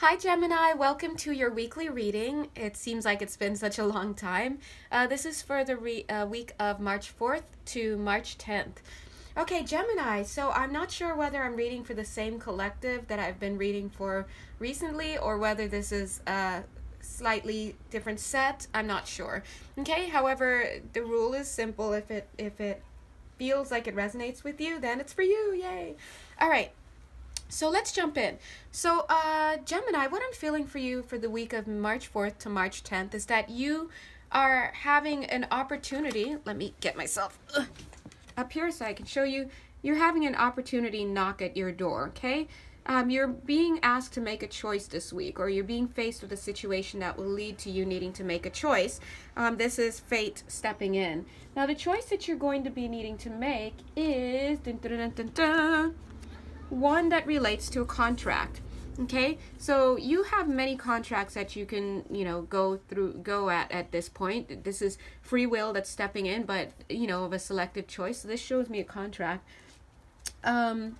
Hi Gemini, welcome to your weekly reading. It seems like it's been such a long time. This is for the week of March 4th to March 10th. Okay, Gemini, so I'm not sure whether I'm reading for the same collective that I've been reading for recently or whether this is a slightly different set. I'm not sure. Okay, however, the rule is simple. If it feels like it resonates with you, then it's for you. Yay. All right. So let's jump in. So Gemini, what I'm feeling for you for the week of March 4th to March 10th is that you are having an opportunity. Let me get myself up here so I can show you. You're having an opportunity knock at your door, okay? You're being asked to make a choice this week, or you're being faced with a situation that will lead to you needing to make a choice. This is fate stepping in. Now, the choice that you're going to be needing to make is one that relates to a contract. Okay, so you have many contracts that you can, go at this point. This is free will that's stepping in, but, of a selective choice. So this shows me a contract. And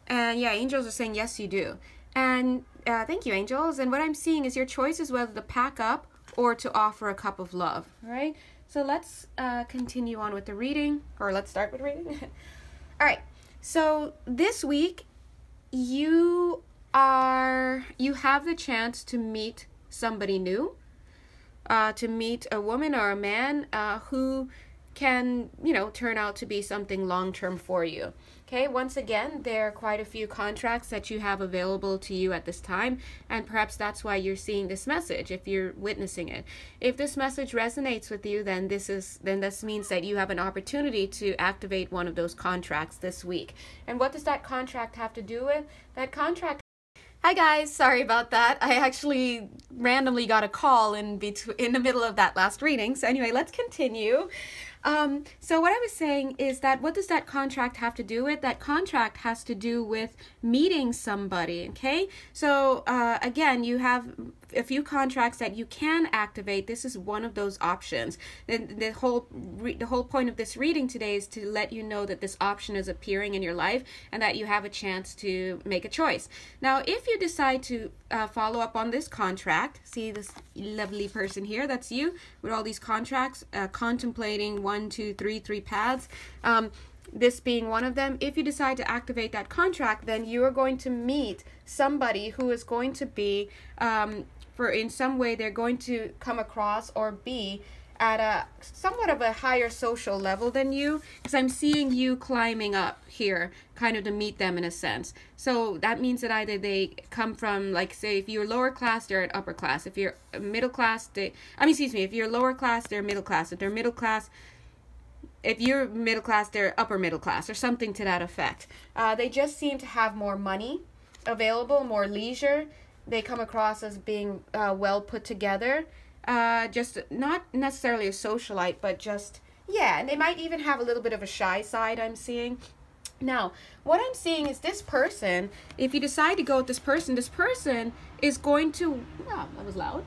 yeah, angels are saying, yes, you do. And thank you, angels. And what I'm seeing is your choice is whether to pack up or to offer a cup of love. All right, so let's continue on with the reading, or let's start with reading. All right. So this week, you have the chance to meet somebody new, to meet a woman or a man who can, turn out to be something long-term for you. Okay, once again, there are quite a few contracts that you have available to you at this time, and perhaps that's why you're seeing this message if you're witnessing it. If this message resonates with you, then this means that you have an opportunity to activate one of those contracts this week. And what does that contract have to do with? That contract. Hi guys, sorry about that. I actually randomly got a call in the middle of that last reading. So anyway, let's continue. So what I was saying is that what does that contract have to do with? That contract has to do with meeting somebody, okay? So again, you have a few contracts that you can activate. This is one of those options. The whole point of this reading today is to let you know that this option is appearing in your life and that you have a chance to make a choice. Now, if you decide to follow up on this contract, see this lovely person here, that's you with all these contracts, contemplating 1, 2, 3 paths, this being one of them. If you decide to activate that contract, then you are going to meet somebody who is going to be in some way they're going to come across or be at a somewhat of a higher social level than you, because I'm seeing you climbing up here kind of to meet them in a sense. So that means that either they come from, like, say, if you're lower class, they're upper class. If you're middle class, if you're lower class, they're middle class. If they're middle class, if you're middle class, they're upper middle class, or something to that effect. They just seem to have more money available, more leisure. They come across as being well put together. Just not necessarily a socialite, but just, yeah, and they might even have a little bit of a shy side, I'm seeing. Now, what I'm seeing is this person, if you decide to go with this person is going to, wow, that was loud.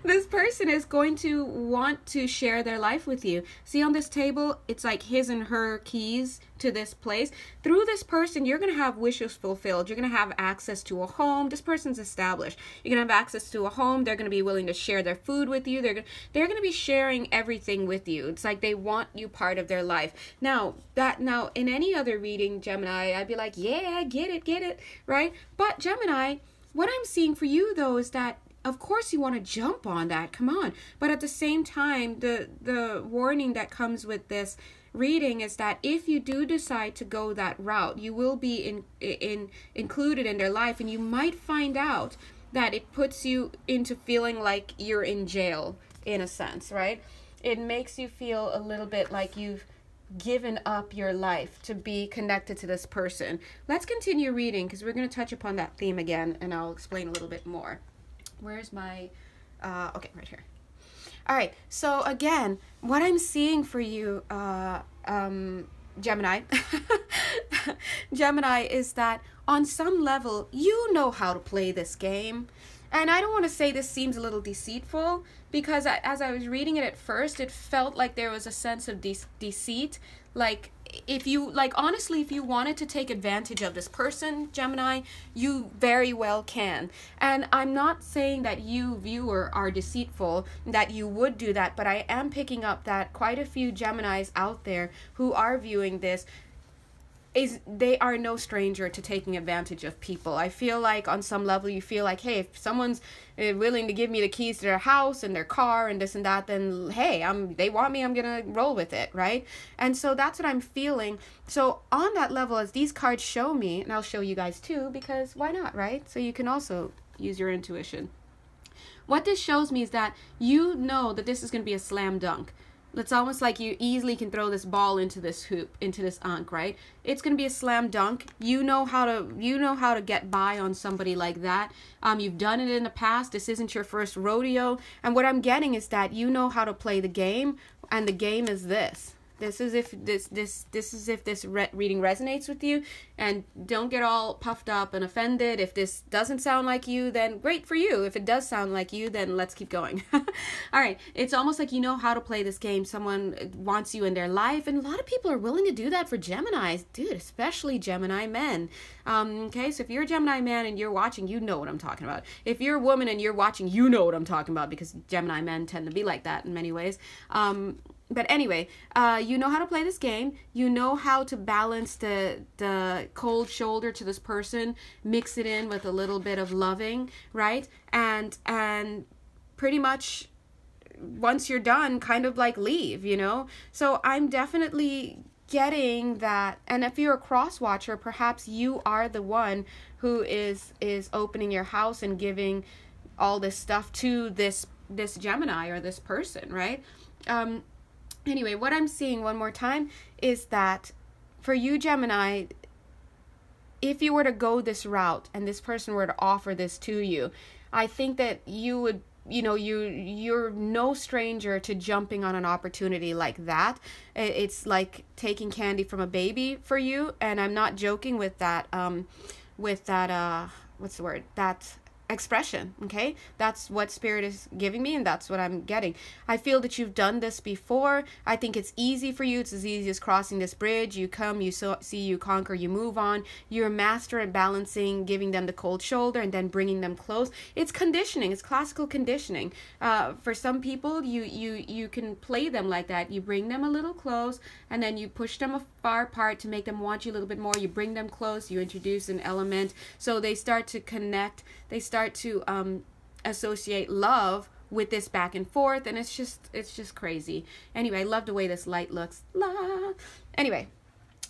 This person is going to want to share their life with you. See on this table, it's like his and her keys to this place. Through this person, you're going to have wishes fulfilled. You're going to have access to a home. This person's established. You're going to have access to a home. They're going to be willing to share their food with you. They're going to be sharing everything with you. It's like they want you part of their life. Now, in any other reading, Gemini, I'd be like, yeah, get it, right? But Gemini, what I'm seeing for you, though, is that of course you want to jump on that. Come on. But at the same time, the warning that comes with this reading is that if you do decide to go that route, you will be included in their life, and you might find out that it puts you into feeling like you're in jail, in a sense, right? It makes you feel a little bit like you've given up your life to be connected to this person. Let's continue reading, because we're going to touch upon that theme again, and I'll explain a little bit more. Where's my okay, right here. All right, so again, what I'm seeing for you, Gemini, Gemini, is that on some level, you know how to play this game. And I don't want to say this seems a little deceitful, because as I was reading it at first, it felt like there was a sense of deceit. Like if you, like, honestly, if you wanted to take advantage of this person, Gemini, you very well can. And I'm not saying that you, viewer, are deceitful, that you would do that, but I am picking up that quite a few Geminis out there who are viewing this, they are no stranger to taking advantage of people. I feel like on some level you feel like, hey, if someone's willing to give me the keys to their house and their car and this and that, then hey, they want me, I'm gonna roll with it, right? And so that's what I'm feeling. So on that level, as these cards show me, and I'll show you guys too, because why not, right? So you can also use your intuition. What this shows me is that you know that this is going to be a slam dunk. It's almost like you easily can throw this ball into this hoop, into this ankh, right? It's going to be a slam dunk. You know how to get by on somebody like that. You've done it in the past. This isn't your first rodeo. And what I'm getting is that you know how to play the game, and the game is this. This is if this reading resonates with you, and don't get all puffed up and offended. If this doesn't sound like you, then great for you. If it does sound like you, then let's keep going. All right. It's almost like you know how to play this game. Someone wants you in their life, and a lot of people are willing to do that for Geminis, dude, especially Gemini men. Okay, so if you're a Gemini man and you're watching, you know what I'm talking about. If you're a woman and you're watching, you know what I'm talking about, because Gemini men tend to be like that in many ways. But anyway, you know how to play this game. You know how to balance the cold shoulder to this person, mix it in with a little bit of loving, right? And pretty much once you're done, kind of like leave, you know? So I'm definitely getting that. And if you're a cross watcher, perhaps you are the one who is opening your house and giving all this stuff to this Gemini or this person, right? Anyway, what I'm seeing one more time is that for you, Gemini, if you were to go this route and this person were to offer this to you, I think that you would, you're no stranger to jumping on an opportunity like that. It's like taking candy from a baby for you. And I'm not joking with that, what's the word? That expression. Okay, that's what Spirit is giving me, and that's what I'm getting. I feel that you've done this before. I think it's easy for you. It's as easy as crossing this bridge. You come, you see, you conquer, you move on. You're a master at balancing, giving them the cold shoulder and then bringing them close. It's conditioning. It's classical conditioning. For some people, you can play them like that. You bring them a little close, and then you push them far apart to make them want you a little bit more. You bring them close. You introduce an element, so they start to connect. They start to associate love with this back and forth, and it's just crazy. Anyway, I love the way this light looks. Anyway,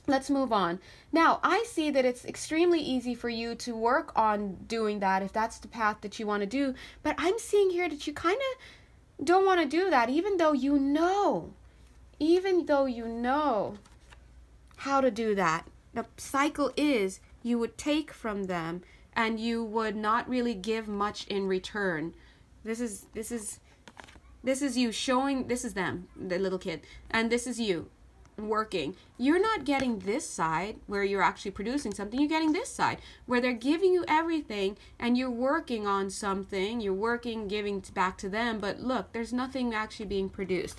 let's move on. Now, I see that it's extremely easy for you to work on doing that if that's the path that you want to do, but I'm seeing here that you kind of don't want to do that, even though you know how to do that. The cycle is you would take from them, and you would not really give much in return. This is you showing, this is them, the little kid, and this is you working. You're not getting this side where you're actually producing something. You're getting this side where they're giving you everything, and you're working on something. You're working, giving back to them, but look, there's nothing actually being produced.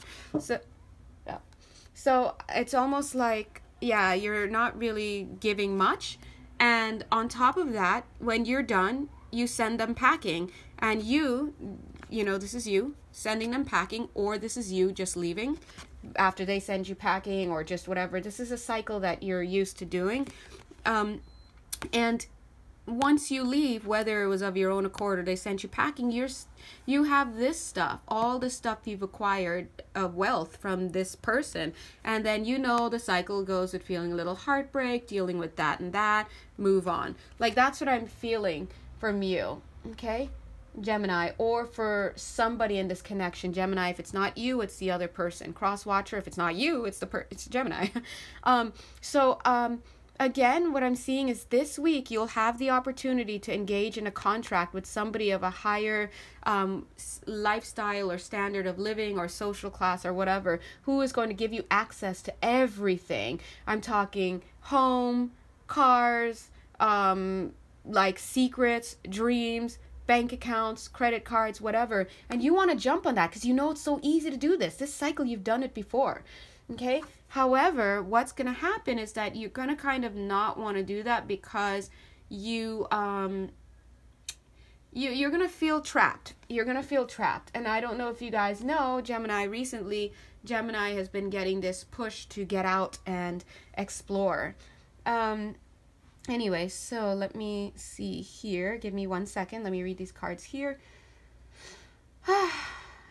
So it's almost like, yeah, you're not really giving much. And on top of that, when you're done, you send them packing. And this is you sending them packing, or this is you just leaving after they send you packing, or just whatever. This is a cycle that you're used to doing. And once you leave, whether it was of your own accord or they sent you packing, you have this stuff, all the stuff you've acquired of wealth from this person. And then the cycle goes with feeling a little heartbreak, dealing with that and that, move on. Like, that's what I'm feeling from you, okay, Gemini, or for somebody in this connection. Gemini, if it's not you, it's the other person. Cross watcher, if it's not you, it's it's Gemini. Again, what I'm seeing is this week you'll have the opportunity to engage in a contract with somebody of a higher lifestyle or standard of living or social class or whatever, who is going to give you access to everything. I'm talking home, cars, like secrets, dreams, bank accounts, credit cards, whatever. And you want to jump on that because you know it's so easy to do this. This cycle, you've done it before. Okay. However, what's going to happen is that you're going to kind of not want to do that because you're going to feel trapped. You're going to feel trapped. And I don't know if you guys know, Gemini has been getting this push to get out and explore. Anyway, so let me see here. Give me 1 second. Let me read these cards here.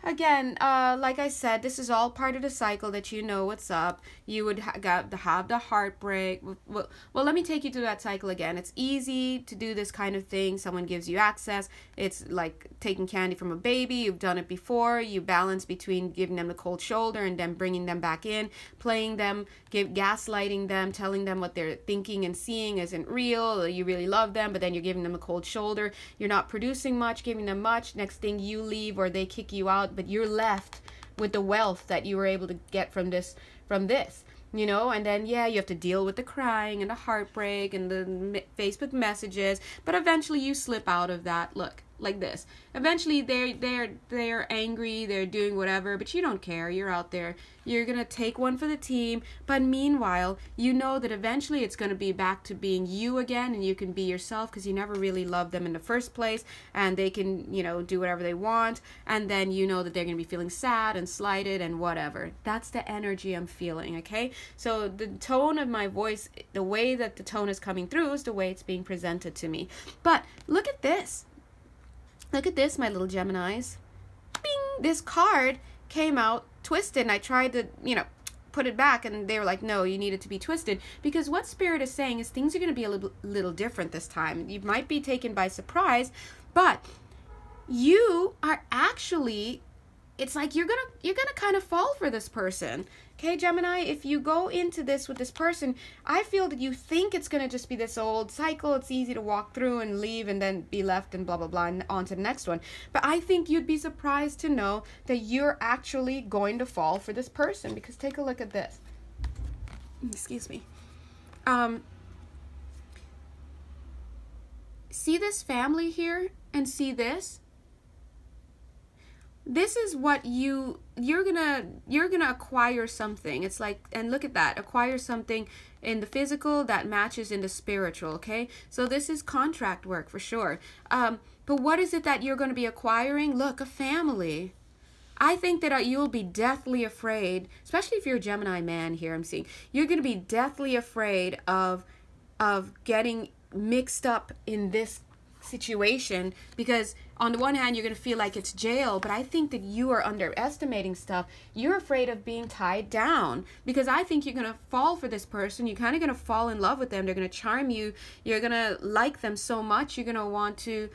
Again, like I said, this is all part of the cycle that you know what's up. You would have the heartbreak. Well, let me take you through that cycle again. It's easy to do this kind of thing. Someone gives you access. It's like taking candy from a baby. You've done it before. You balance between giving them the cold shoulder and then bringing them back in, playing them, gaslighting them, telling them what they're thinking and seeing isn't real. Or you really love them, but then you're giving them a cold shoulder. You're not producing much, giving them much. Next thing you leave or they kick you out, but you're left with the wealth that you were able to get from this, and then you have to deal with the crying and the heartbreak and the Facebook messages, but eventually you slip out of that. Look, like this. Eventually they're angry, they're doing whatever, but you don't care. You're out there. You're going to take one for the team, but meanwhile, you know that eventually it's going to be back to being you again, and you can be yourself because you never really loved them in the first place, and they can, do whatever they want, and then you know that they're going to be feeling sad and slighted and whatever. That's the energy I'm feeling, okay? So the tone of my voice, the way that the tone is coming through is the way it's being presented to me. But look at this. Look at this, my little Geminis. Bing! This card came out twisted, and I tried to, put it back, and they were like, no, you need it to be twisted. Because what Spirit is saying is things are going to be a little different this time. You might be taken by surprise, but you are actually, it's like you're gonna kind of fall for this person. Okay, Gemini, if you go into this with this person, I feel that you think it's going to just be this old cycle. It's easy to walk through and leave and then be left and blah, blah, blah, and on to the next one. But I think you'd be surprised to know that you're actually going to fall for this person, because take a look at this. Excuse me. See this family here and see this? This is what you're gonna acquire something. It's like, and look at that, acquire something in the physical that matches in the spiritual. Okay, so this is contract work for sure. But what is it that you're going to be acquiring? Look, a family. I think that you'll be deathly afraid, especially if you're a Gemini man here. I'm seeing you're going to be deathly afraid of getting mixed up in this situation, because on the one hand you're going to feel like it's jail, but I think that you are underestimating stuff. You're afraid of being tied down, because I think you're going to fall for this person. You're kind of going to fall in love with them. They're going to charm you. You're going to like them so much you're going to want to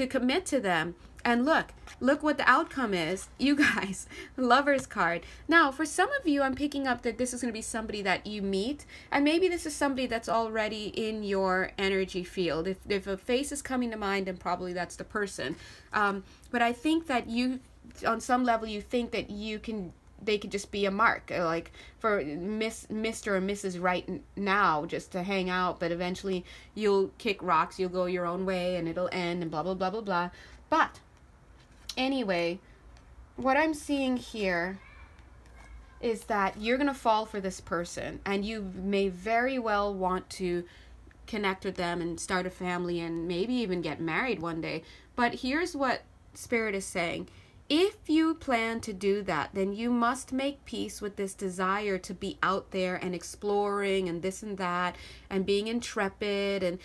commit to them. And look what the outcome is. You guys, Lover's card. Now, for some of you, I'm picking up that this is going to be somebody that you meet, and maybe this is somebody that's already in your energy field. If a face is coming to mind, then probably that's the person. But I think that you, on some level, you think that they could just be a mark, like for Mr. or Mrs. right now, just to hang out, but eventually you'll kick rocks, you'll go your own way, and it'll end, and blah, blah, blah, blah, blah. But anyway, what I'm seeing here is that you're going to fall for this person, and you may very well want to connect with them and start a family and maybe even get married one day. But here's what Spirit is saying. If you plan to do that, then you must make peace with this desire to be out there and exploring and this and that and being intrepid and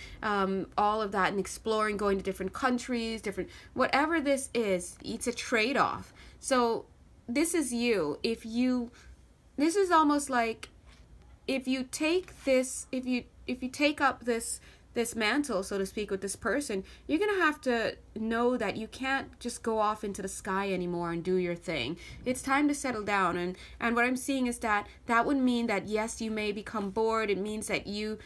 all of that, and exploring, going to different countries, whatever this is, it's a trade-off. So this is you. This is almost like if you take up this mantle, so to speak, with this person, you're going to have to know that you can't just go off into the sky anymore and do your thing. It's time to settle down. And what I'm seeing is that would mean that, yes, you may become bored. It means that you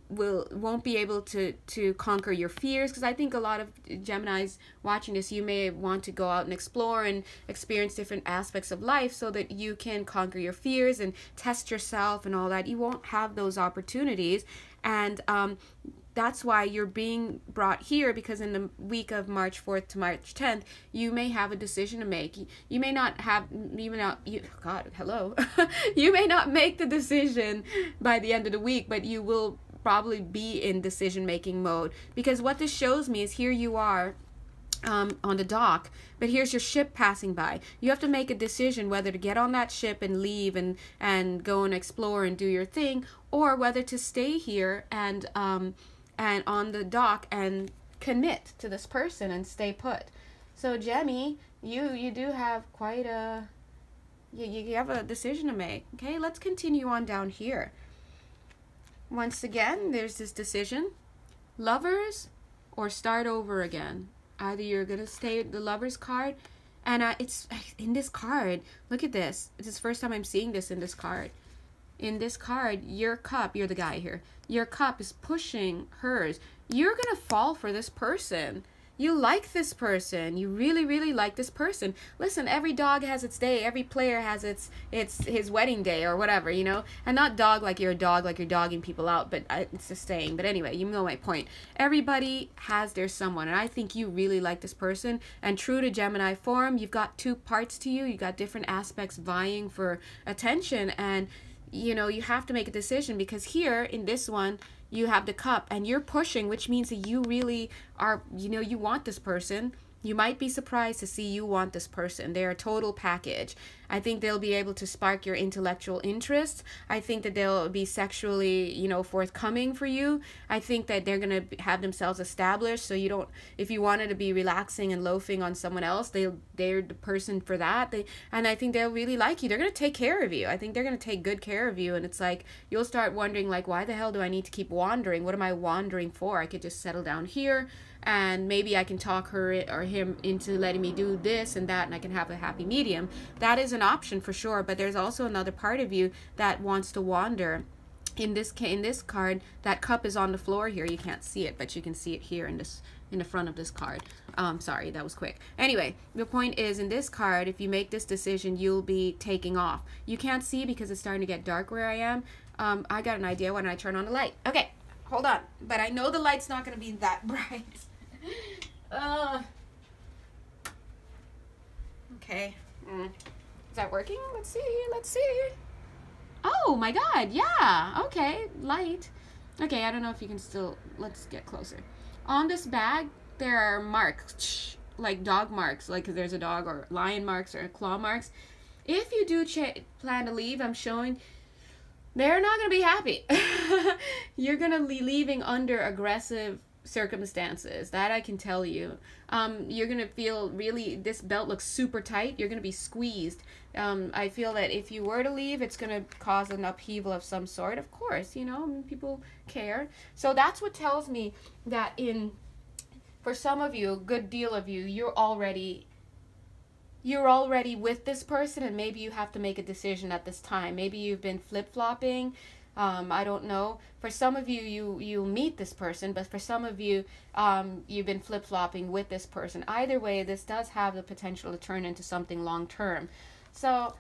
won't be able to conquer your fears, because I think a lot of Geminis watching this, you may want to go out and explore and experience different aspects of life so that you can conquer your fears and test yourself and all that. You won't have those opportunities. And that's why you're being brought here, because in the week of March 4th to March 10th, you may have a decision to make. You may not have, God, hello. You may not make the decision by the end of the week, but you will probably be in decision-making mode. Because what this shows me is here you are on the dock, but here's your ship passing by. You have to make a decision whether to get on that ship and leave and go and explore and do your thing, or whether to stay here and on the dock and commit to this person and stay put. So Jemmy, you do have quite a you have a decision to make. Okay, let's continue on down here. Once again, there's this decision: lovers or start over again. Either you're gonna stay the lovers card, and it's in this card. Look at this. This is the first time I'm seeing this in this card. In this card, your cup, you're the guy here, your cup is pushing hers. You're gonna fall for this person. You like this person. You really, really like this person. Listen, every dog has its day. Every player has his wedding day or whatever, you know? And not dog like you're a dog, like you're dogging people out, but it's a saying. But anyway, you know my point. Everybody has their someone, and I think you really like this person. And true to Gemini form, you've got two parts to you. You've got different aspects vying for attention, and you know, you have to make a decision, because here in this one, you have the cup and you're pushing, which means that you really are, you know, you want this person. You might be surprised to see you want this person. They're a total package. I think they'll be able to spark your intellectual interests. I think that they'll be sexually, you know, forthcoming for you. I think that they're going to have themselves established, so you don't, if you wanted to be relaxing and loafing on someone else, they're the person for that. And I think they'll really like you. They're going to take care of you. I think they're going to take good care of you. And it's like, you'll start wondering, like, why the hell do I need to keep wandering? What am I wandering for? I could just settle down here, and maybe I can talk her or him into letting me do this and that, and I can have a happy medium. That is an option for sure, but there's also another part of you that wants to wander. In this card, that cup is on the floor here. You can't see it, but you can see it here in the front of this card. Sorry, that was quick. Anyway, the point is, in this card, if you make this decision, you'll be taking off. You can't see because it's starting to get dark where I am. I got an idea when I turn on the light. Okay, hold on. But I know the light's not going to be that bright. Okay. Is that working? Let's see. Oh my god, yeah. Okay, light. Okay, I don't know if you can still, let's get closer. On this bag, there are marks, like dog marks, like there's a dog, or lion marks, or claw marks. If you do plan to leave, I'm showing they're not going to be happy. You're going to be leaving under aggressive circumstances, that I can tell you. You're gonna feel really, this belt looks super tight. You're gonna be squeezed. I feel that if you were to leave, it's gonna cause an upheaval of some sort. Of course, you know, people care. So that's what tells me that for some of you, a good deal of you, you're already with this person, and maybe you have to make a decision at this time. Maybe you've been flip-flopping. I don't know. For some of you, you meet this person, but for some of you, you've been flip-flopping with this person. Either way, this does have the potential to turn into something long-term. So,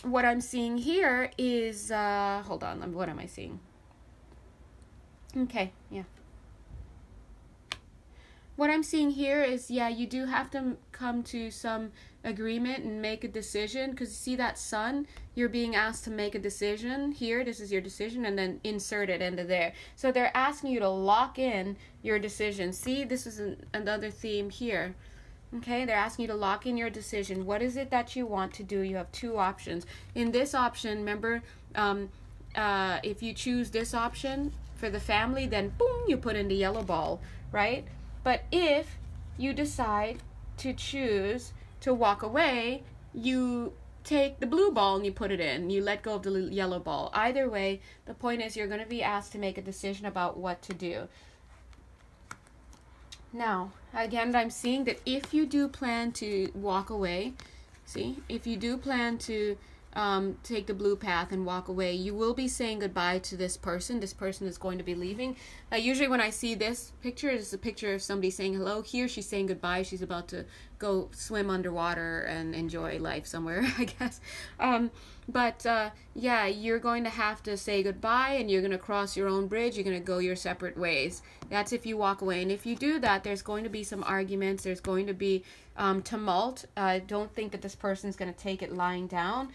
what I'm seeing here is, hold on, what am I seeing? Okay, yeah. What I'm seeing here is, yeah, you do have to come to some agreement and make a decision, because you see that sun, you're being asked to make a decision here. This is your decision, and then insert it into there. So they're asking you to lock in your decision. See, this is another theme here. Okay, they're asking you to lock in your decision. What is it that you want to do? You have two options. In this option, remember, if you choose this option for the family, then boom, you put in the yellow ball, right? But if you decide to choose to walk away, you take the blue ball and you put it in. You let go of the yellow ball. Either way, the point is you're going to be asked to make a decision about what to do. Now, again, I'm seeing that if you do plan to walk away, see, if you do plan to take the blue path and walk away, you will be saying goodbye to this person. This person is going to be leaving. Usually when I see this picture, it's a picture of somebody saying hello. Here she's saying goodbye. She's about to go swim underwater and enjoy life somewhere, I guess. But yeah, you're going to have to say goodbye, and you're going to cross your own bridge. You're going to go your separate ways. That's if you walk away. And if you do that, there's going to be some arguments. There's going to be tumult. Don't think that this person's going to take it lying down.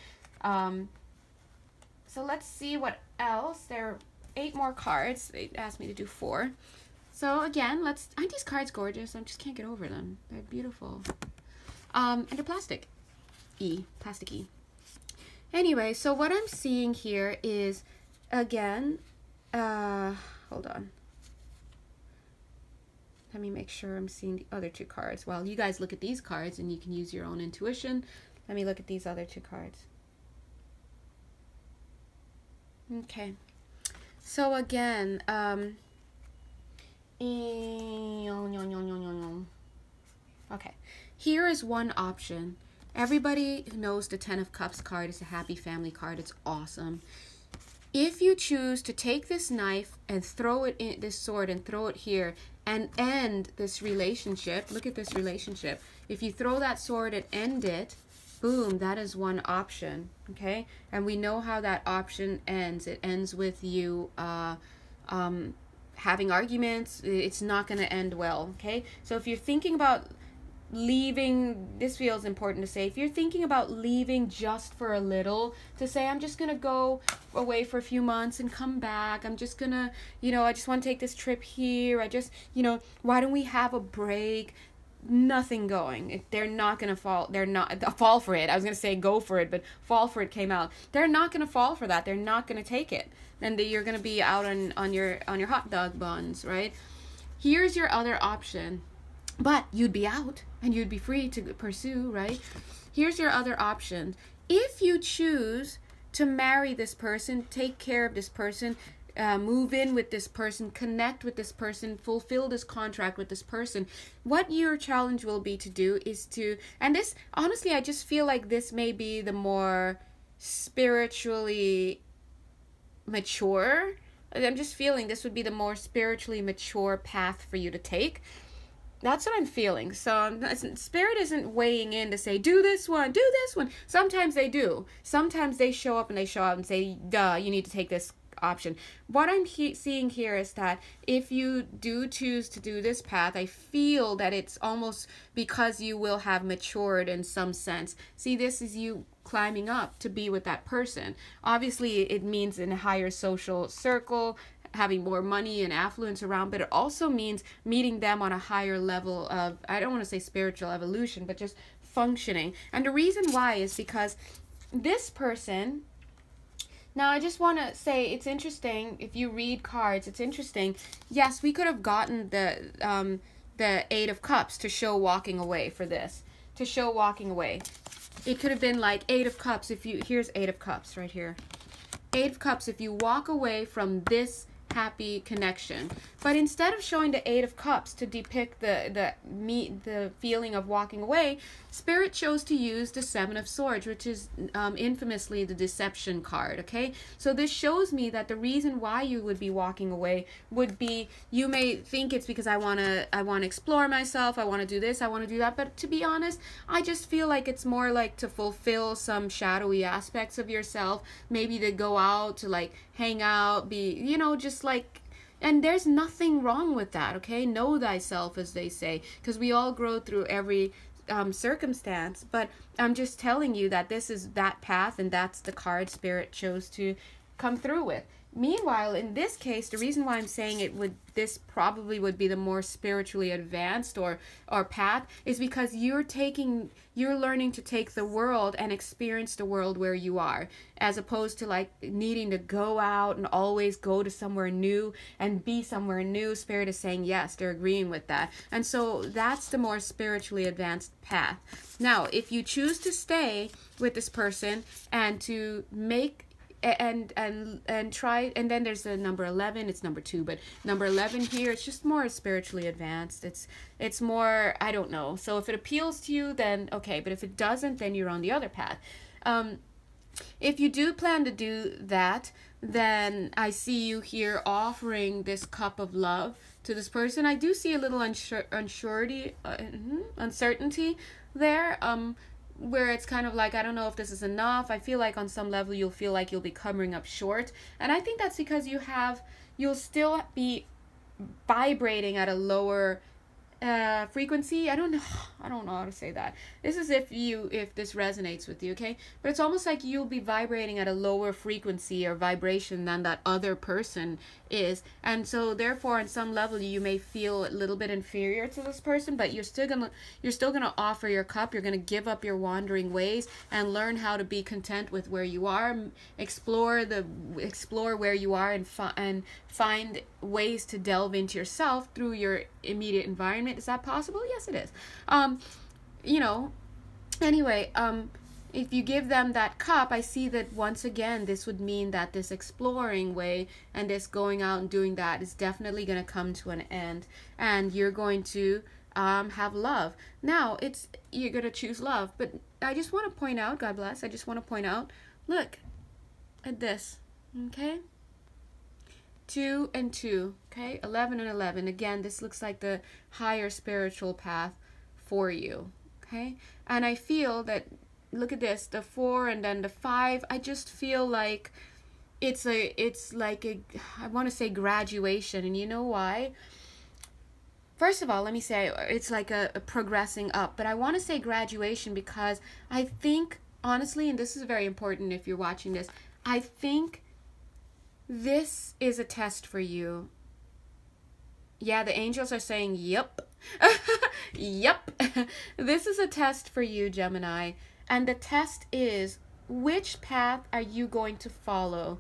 So let's see what else. There are 8 more cards. They asked me to do 4. So again, aren't these cards gorgeous? I just can't get over them. They're beautiful. And they're plastic. Plastic-y. Anyway, so what I'm seeing here is, again, hold on. Let me make sure I'm seeing the other 2 cards. Well, you guys look at these cards and you can use your own intuition. Let me look at these other 2 cards. Okay. So again, okay. Here is one option. Everybody knows the 10 of Cups card is a happy family card. It's awesome. If you choose to take this knife and throw it in, this sword, and throw it here and end this relationship, look at this relationship. If you throw that sword and end it, boom, that is one option, okay? And we know how that option ends. It ends with you having arguments. It's not going to end well, okay? So if you're thinking about leaving, this feels important to say, if you're thinking about leaving just for a little, to say, I'm just going to go away for a few months and come back. I'm just going to, I just want to take this trip here. I just, why don't we have a break? Nothing going. They're not going to fall. They're not fall for it. I was going to say go for it, but fall for it came out. They're not going to fall for that. They're not going to take it. And you're going to be out on your hot dog buns, right? Here's your other option. But you'd be out and you'd be free to pursue, right? Here's your other option. If you choose to marry this person, take care of this person, move in with this person, connect with this person, fulfill this contract with this person, what your challenge will be to do is to, and this, honestly, I just feel like this may be the more spiritually mature. I'm just feeling this would be the more spiritually mature path for you to take. That's what I'm feeling. So Spirit isn't weighing in to say, do this one. Sometimes they do. Sometimes they show up and say, duh, you need to take this option. What I'm seeing here is that if you do choose to do this path, I feel that it's almost because you will have matured in some sense. See, this is you climbing up to be with that person. Obviously, it means in a higher social circle, having more money and affluence around, but it also means meeting them on a higher level of, I don't want to say spiritual evolution, but just functioning. And the reason why is because this person, now I just want to say it's interesting, if you read cards, it's interesting. Yes, we could have gotten the 8 of Cups to show walking away for this, to show walking away. It could have been like 8 of Cups here's 8 of Cups right here. 8 of Cups, if you walk away from this happy connection. But instead of showing the 8 of Cups to depict the feeling of walking away, Spirit chose to use the 7 of Swords, which is infamously the deception card, okay? So this shows me that the reason why you would be walking away would be, you may think it's because I want to explore myself, I want to do this, I want to do that, but to be honest, I just feel like it's more like to fulfill some shadowy aspects of yourself, maybe to go out, to like hang out, be, just like, and there's nothing wrong with that, okay? Know thyself, as they say, because we all grow through every circumstance, but I'm just telling you that this is that path, and that's the card Spirit chose to come through with. Meanwhile, in this case, the reason why I'm saying this probably would be the more spiritually advanced or path is because you're learning to take the world and experience the world where you are, as opposed to like needing to go out and always go to somewhere new and be somewhere new. Spirit is saying yes, they're agreeing with that. And so that's the more spiritually advanced path. Now, if you choose to stay with this person and to make and try, and then there's the number 11, it's number 2, but number 11 here, it's just more spiritually advanced. It's more, I don't know. So if it appeals to you, then okay, but if it doesn't, then you're on the other path. If you do plan to do that, then I see you here offering this cup of love to this person. I do see a little uncertainty there, where it's kind of like, I don't know if this is enough. I feel like on some level you'll feel like you'll be coming up short, and I think that's because you'll still be vibrating at a lower frequency. I don't know how to say that. This is if this resonates with you, okay? But it's almost like you'll be vibrating at a lower frequency or vibration than that other person is, and so therefore on some level you may feel a little bit inferior to this person, but you're still gonna offer your cup. You're gonna give up your wandering ways and learn how to be content with where you are. Explore where you are and find ways to delve into yourself through your immediate environment. Is that possible? Yes, it is. Anyway, if you give them that cup, I see that once again, this would mean that this exploring way and this going out and doing that is definitely going to come to an end, and you're going to have love. Now, you're going to choose love, but I just want to point out, God bless, I just want to point out, look at this, okay? 2 and 2, okay? 11 and 11. Again, this looks like the higher spiritual path for you, okay? And I feel that, look at this, the 4 and then the 5. I just feel like it's like a, I want to say graduation, and you know why? First of all, let me say it's like a progressing up, but I want to say graduation because I think, honestly, and this is very important if you're watching this, I think this is a test for you. Yeah, the angels are saying, yep. Yep. This is a test for you, Gemini. And the test is, which path are you going to follow?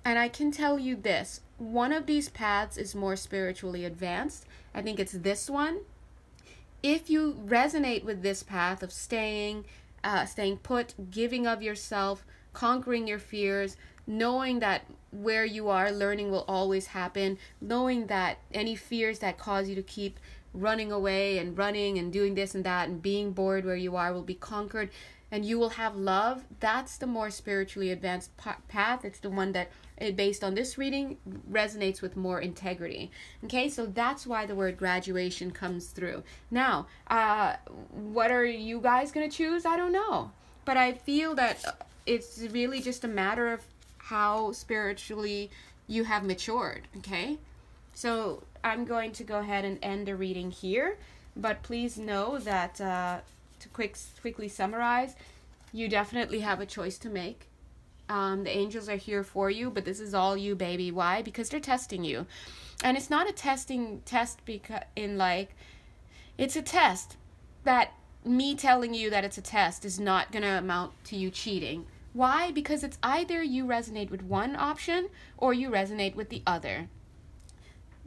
And I can tell you this. One of these paths is more spiritually advanced. I think it's this one. If you resonate with this path of staying put, giving of yourself, conquering your fears, knowing that where you are, learning will always happen, knowing that any fears that cause you to keep running away and running and doing this and that and being bored where you are will be conquered, and you will have love. That's the more spiritually advanced path. It's the one that, based on this reading, resonates with more integrity. Okay, so that's why the word graduation comes through. Now, what are you guys going to choose? I don't know. But I feel that it's really just a matter of how spiritually you have matured, okay? So I'm going to go ahead and end the reading here, but please know that to quickly summarize, you definitely have a choice to make. The angels are here for you, but this is all you, baby. Why? Because they're testing you. And it's not a test because it's a test that me telling you that it's a test is not going to amount to you cheating. Why? Because it's either you resonate with one option or you resonate with the other.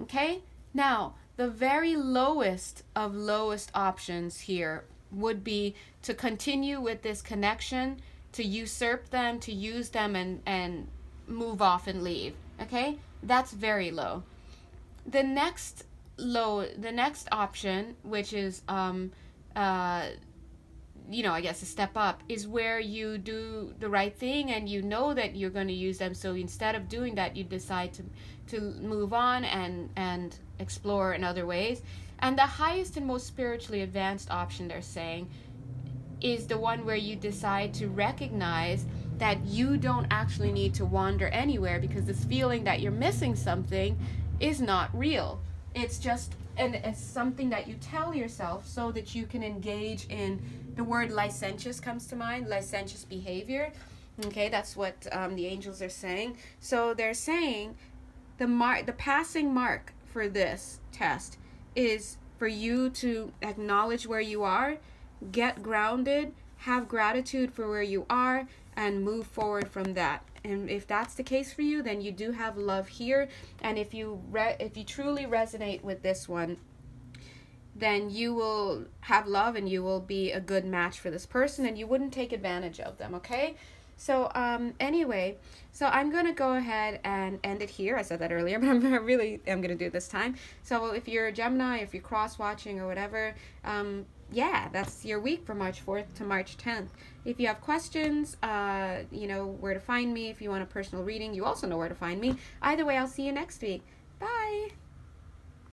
Okay? Now, the very lowest of lowest options here would be to continue with this connection, to usurp them, to use them and move off and leave. Okay? That's very low. The next option, which is I guess a step up, is where you do the right thing and you know that you're going to use them. So instead of doing that, you decide to move on and explore in other ways. And the highest and most spiritually advanced option, they're saying, is the one where you decide to recognize that you don't actually need to wander anywhere, because this feeling that you're missing something is not real. It's just it's something that you tell yourself so that you can engage in, the word licentious comes to mind, licentious behavior. Okay, that's what the angels are saying. So they're saying the passing mark for this test is for you to acknowledge where you are, get grounded, have gratitude for where you are, and move forward from that. And if that's the case for you, then you do have love here. And if you truly resonate with this one, then you will have love and you will be a good match for this person, and you wouldn't take advantage of them, okay? So anyway, so I'm going to go ahead and end it here. I said that earlier, but I'm going to do it this time. So if you're a Gemini, if you're cross-watching or whatever, that's your week from March 4th to March 10th. If you have questions, you know where to find me. If you want a personal reading, you also know where to find me. Either way, I'll see you next week. Bye!